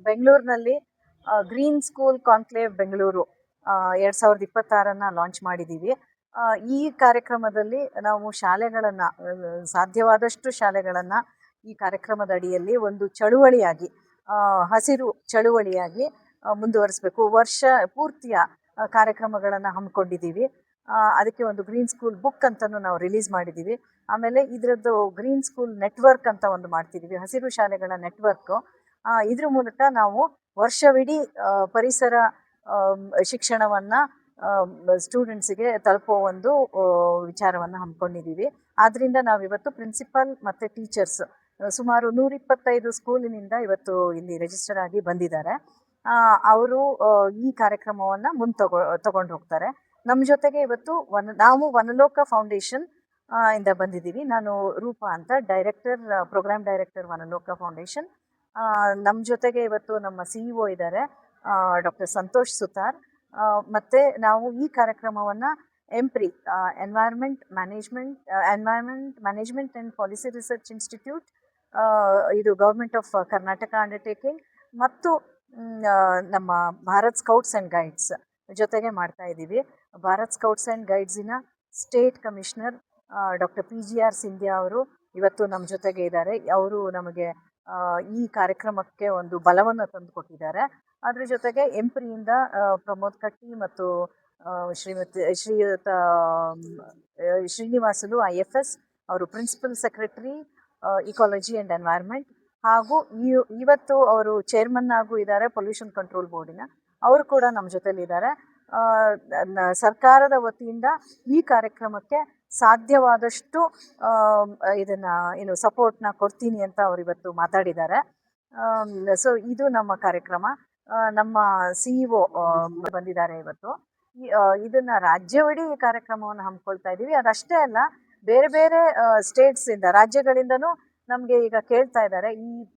ಬೆಂಗಳೂರಿನಲ್ಲಿ green school conclave Bengaluru 2026 launch ಮಾಡಿದ್ದೀವಿ. ಈ ಕಾರ್ಯಕ್ರಮದಲ್ಲಿ ನಾವು ಶಾಲೆಗಳನ್ನು, ಸಾಧ್ಯವಾದಷ್ಟು ಶಾಲೆಗಳನ್ನು ಈ ಕಾರ್ಯಕ್ರಮದ ಅಡಿಯಲ್ಲಿ ಒಂದು ಚಳುವಳಿಯಾಗಿ, ಹಸಿರು ಚಳುವಳಿಯಾಗಿ ಮುಂದುವರಿಸಬೇಕು. ವರ್ಷ ಪೂರ್ತಿಯ ಕಾರ್ಯಕ್ರಮಗಳನ್ನು ಹಮ್ಮಿಕೊಂಡಿದ್ದೀವಿ. ಅದಕ್ಕೆ ಒಂದು ಗ್ರೀನ್ ಸ್ಕೂಲ್ ಬುಕ್ ಅಂತಲೂ ನಾವು ರಿಲೀಸ್ ಮಾಡಿದ್ದೀವಿ. ಆಮೇಲೆ ಇದರದ್ದು ಗ್ರೀನ್ ಸ್ಕೂಲ್ ನೆಟ್ವರ್ಕ್ ಅಂತ ಒಂದು ಮಾಡ್ತಿದ್ದೀವಿ, ಹಸಿರು ಶಾಲೆಗಳ ನೆಟ್ವರ್ಕು. ಇದ್ರ ಮೂಲಕ ನಾವು ವರ್ಷವಿಡೀ ಪರಿಸರ ಶಿಕ್ಷಣವನ್ನು ಸ್ಟೂಡೆಂಟ್ಸಿಗೆ ತಲುಪೋ ಒಂದು ವಿಚಾರವನ್ನು ಹಮ್ಮಿಕೊಂಡಿದ್ದೀವಿ. ಆದ್ದರಿಂದ ನಾವಿವತ್ತು ಪ್ರಿನ್ಸಿಪಲ್ ಮತ್ತು ಟೀಚರ್ಸ್ ಸುಮಾರು 125 ಸ್ಕೂಲಿನಿಂದ ಇವತ್ತು ಇಲ್ಲಿ ರಿಜಿಸ್ಟರ್ ಆಗಿ ಬಂದಿದ್ದಾರೆ. ಅವರು ಈ ಕಾರ್ಯಕ್ರಮವನ್ನು ತಗೊಂಡು ಹೋಗ್ತಾರೆ. ನಮ್ಮ ಜೊತೆಗೆ ಇವತ್ತು ನಾವು ವನಲೋಕ ಫೌಂಡೇಶನ್ ಇಂದ ಬಂದಿದ್ದೀವಿ. ನಾನು ರೂಪಾ ಅಂತ, ಪ್ರೋಗ್ರಾಮ್ ಡೈರೆಕ್ಟರ್ ವನಲೋಕ ಫೌಂಡೇಶನ್. ನಮ್ಮ ಜೊತೆಗೆ ಇವತ್ತು ನಮ್ಮ CEO ಇದ್ದಾರೆ, ಡಾಕ್ಟರ್ ಸಂತೋಷ್ ಸುತಾರ್. ಮತ್ತು ನಾವು ಈ ಕಾರ್ಯಕ್ರಮವನ್ನು EMPRI, environment management and policy research institute, ಇದು ಗೌರ್ಮೆಂಟ್ ಆಫ್ ಕರ್ನಾಟಕ ಅಂಡರ್ಟೇಕಿಂಗ್, ಮತ್ತು ನಮ್ಮ ಭಾರತ್ ಸ್ಕೌಟ್ಸ್ ಆ್ಯಂಡ್ ಗೈಡ್ಸ್ ಜೊತೆಗೆ ಮಾಡ್ತಾ ಇದ್ದೀವಿ. ಭಾರತ್ ಸ್ಕೌಟ್ಸ್ ಆ್ಯಂಡ್ ಗೈಡ್ಸಿನ state commissioner doctor PGR Sindhya ಅವರು ಇವತ್ತು ನಮ್ಮ ಜೊತೆಗೆ ಇದ್ದಾರೆ. ಅವರು ನಮಗೆ ಈ ಕಾರ್ಯಕ್ರಮಕ್ಕೆ ಒಂದು ಬಲವನ್ನು ತಂದು ಕೊಟ್ಟಿದ್ದಾರೆ. ಅದ್ರ ಜೊತೆಗೆ ಎಂಪ್ರಿಯಿಂದ ಪ್ರಮೋದ್ ಕಟ್ಟಿ ಮತ್ತು ಶ್ರೀಯುತ ಶ್ರೀನಿವಾಸುಲು IFS ಅವರು principal secretary ecology and environment, ಹಾಗೂ ಇವತ್ತು ಅವರು ಚೇರ್ಮನ್ ಆಗೂ ಇದ್ದಾರೆ ಪೊಲ್ಯೂಷನ್ ಕಂಟ್ರೋಲ್ ಬೋರ್ಡಿನ. ಅವರು ಕೂಡ ನಮ್ಮ ಜೊತೆಲಿದ್ದಾರೆ. ಸರ್ಕಾರದ ವತಿಯಿಂದ ಈ ಕಾರ್ಯಕ್ರಮಕ್ಕೆ ಸಾಧ್ಯವಾದಷ್ಟು ಇದನ್ನು ಸಪೋರ್ಟ್ನ ಕೊಡ್ತೀನಿ ಅಂತ ಅವರು ಇವತ್ತು ಮಾತಾಡಿದ್ದಾರೆ. ಸೊ ಇದು ನಮ್ಮ ಕಾರ್ಯಕ್ರಮ. ನಮ್ಮ CEO ಬಂದಿದ್ದಾರೆ ಇವತ್ತು. ಇದನ್ನು ರಾಜ್ಯವಿಡೀ ಈ ಕಾರ್ಯಕ್ರಮವನ್ನು ಹಮ್ಮಿಕೊಳ್ತಾ ಇದ್ದೀವಿ. ಅದಷ್ಟೇ ಅಲ್ಲ, ಬೇರೆ ಬೇರೆ ಸ್ಟೇಟ್ಸಿಂದ, ರಾಜ್ಯಗಳಿಂದನೂ ನಮಗೆ ಈಗ ಕೇಳ್ತಾ ಇದ್ದಾರೆ ಈ